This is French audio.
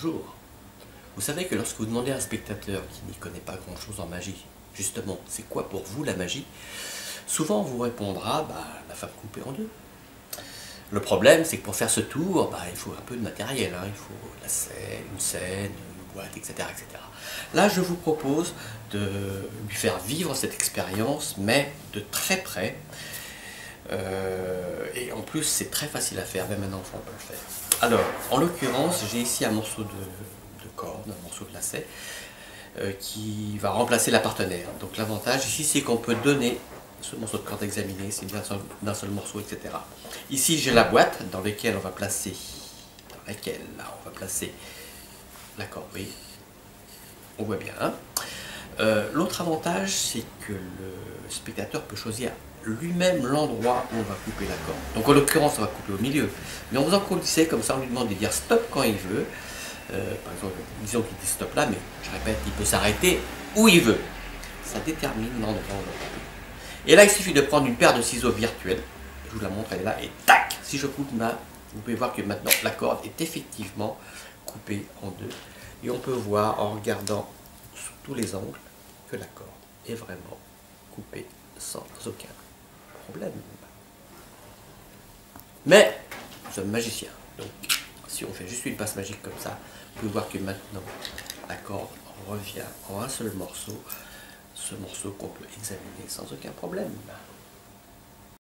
Bonjour. Vous savez que lorsque vous demandez à un spectateur qui n'y connaît pas grand-chose en magie, justement, c'est quoi pour vous la magie? Souvent on vous répondra, la femme coupée en deux. Le problème, c'est que pour faire ce tour, il faut un peu de matériel, hein. Il faut la scène, une scène, une boîte, etc., etc. Là, je vous propose de lui faire vivre cette expérience, mais de très près. Et en plus, c'est très facile à faire, même un enfant peut le faire. Alors, en l'occurrence, j'ai ici un morceau de corde, un morceau de lacet, qui va remplacer la partenaire. Donc l'avantage ici, c'est qu'on peut donner ce morceau de corde examiné, c'est d'un seul morceau, etc. Ici, j'ai la boîte dans laquelle on va placer, la corbeille. On voit bien. Hein. L'autre avantage, c'est que le spectateur peut choisir lui-même l'endroit où on va couper la corde. Donc en l'occurrence, on va couper au milieu. Mais en faisant coulisser, comme ça, on lui demande de dire stop quand il veut. Par exemple, disons qu'il dit stop là, mais je répète, il peut s'arrêter où il veut. Ça détermine l'endroit où on va couper. Et là, il suffit de prendre une paire de ciseaux virtuels. Je vous la montre, elle est là, et tac! Si je coupe là, vous pouvez voir que maintenant, la corde est effectivement coupée en deux. Et on peut voir, en regardant sous tous les angles, que la corde est vraiment coupée sans aucun problème. Mais nous sommes magiciens, donc si on fait juste une passe magique comme ça, vous pouvez voir que maintenant la corde revient en un seul morceau, ce morceau qu'on peut examiner sans aucun problème.